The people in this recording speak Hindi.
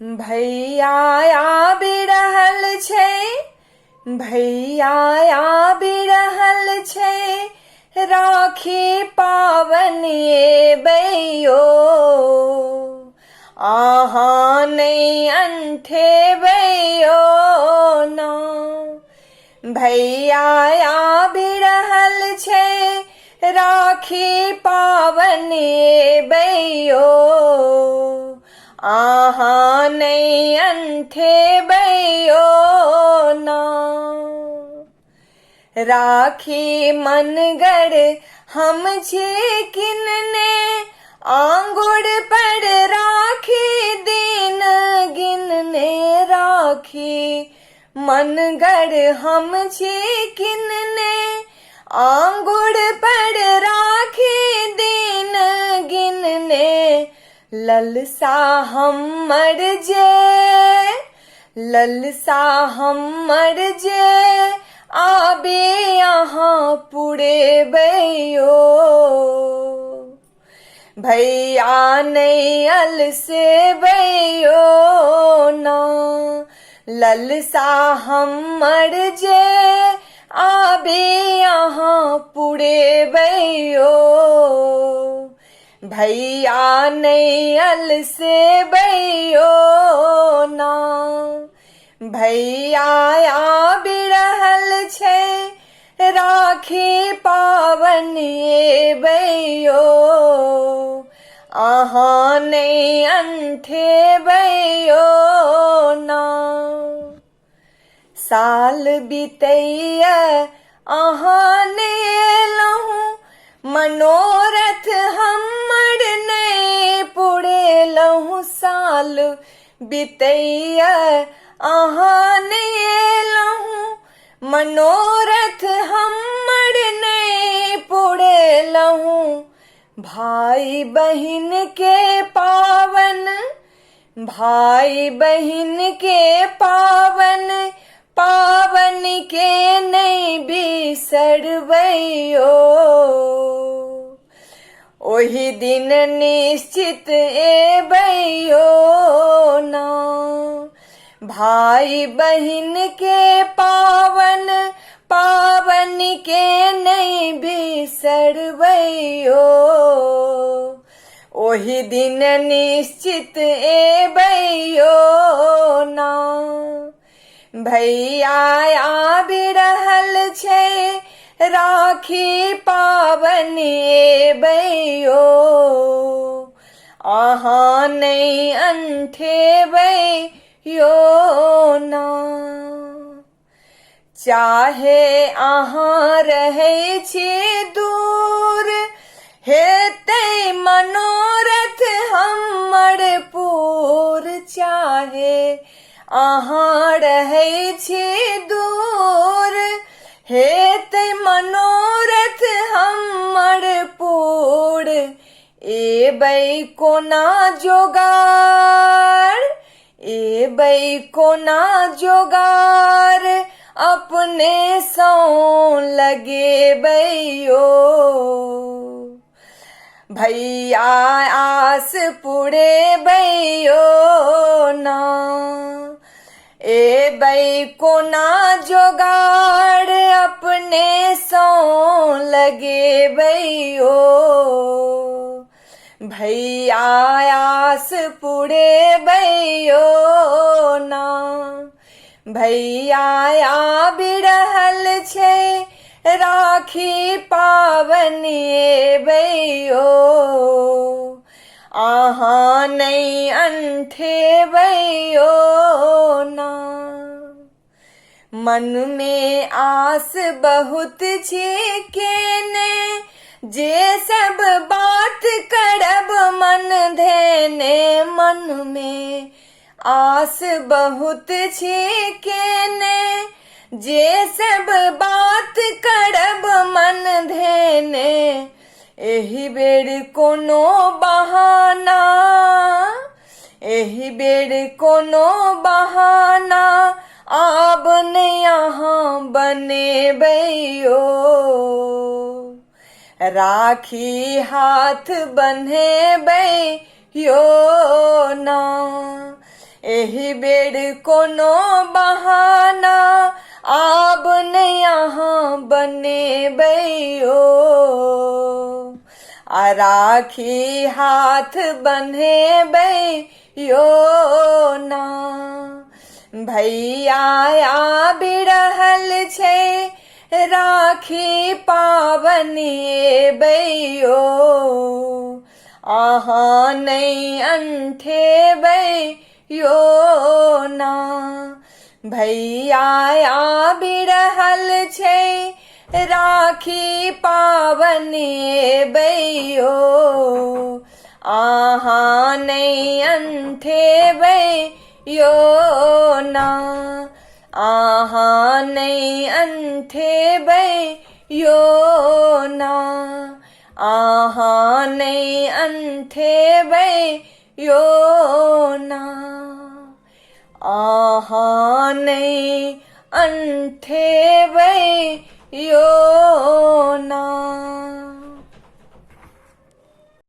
भैया आबि रहल छै, भैया आबि रहल छै, राखी पाबन एबैयो। अहाँ नहि अंठेबैयो ना। भैया आबि रहल छै, राखी पाबन एबैयो। अहाँ नहि अंठेबैयो ना। राखी मनगर हम छी किनने, आंगुर पर राखी दिन गिनने। राखी मनगर हम छी किनने, आंगुर पर राखी दिन गिनने। ललसा हमर जे, ललसा हमर जे, आबे यहाँ पुरेबैयो। भैया नहीं अलसेबैयो ना। ललसा हमर जे, आबे यहाँ पुरेबैयो। भैया नहीं अलसेबैयो ना। भैया आबि रहल छै, राखी पाबन एबैयो। अहाँ नहीं अंठेबैयो ना। साल बितैया अहाँ नहीं एलहुँ, मनोरथ हमर नहीं पुरेलहुँ। साल बितैया अहाँ नहीं एलहुँ, मनोरथ हमर नहीं पुरेलहुँ। भाई बहिन के पावन, भाई बहिन के पावन, पावन के नहीं बिसरबैयो। ओही दिन निश्चित एबैयो ना। भाई बहिन के पावन, पावन के नहीं बिसरबैयो। ओही दिन निश्चित एबैयो ना। भैया आबि रहल छै, राखी पाबन एबैयो। अहाँ नहीं अंठेबैयो ना। चाहे अहाँ रहै छी दूर, हेतै मनोरथ हमर पूर। चाहे अहाँ रहै छी दूर, हेतै मनोरथ हमर पूर। एबै कोना जोगार, एबै कोना जोगार, अपने सौ लगेबैयो। भैया आस पुरेबैयो ना। एबै कोना जोगार, अपने सौ लगेबैयो। भैया आस पुरेबैयो ना। भैया आबि रहल छै, राखी पाबन एबैयो। अहाँ नहीं अंठेबैयो ना। मन में आस बहुत छी केने, जे सब बात करब मन धेने। मन में आस बहुत छी केने, जे सब बात करब मन धेने। एही बेर कोनो बहाना, एही बेर कोनो बहाना, आब नहीं यहाँ बनेबैयो। राखी हाथ बन्हेबै यो ना। एही बेड़ कोनो बहाना आब न यहाँ बने बैयो, आ राखी हाथ बन्हे बैयो ना। भैया आबि रहल छै राखी पाबनि बैयो, अहाँ नहीं अंठेबै यो ना। भैया आबि रहल छै राखी पाबनि बैयो, अहाँ नहीं अंठेबै यो ना, अहाँ नहीं अंठेबै यो ना, अहाँ नहीं अंठेबै यो ना, अहाँ नहीं अंठेबै यो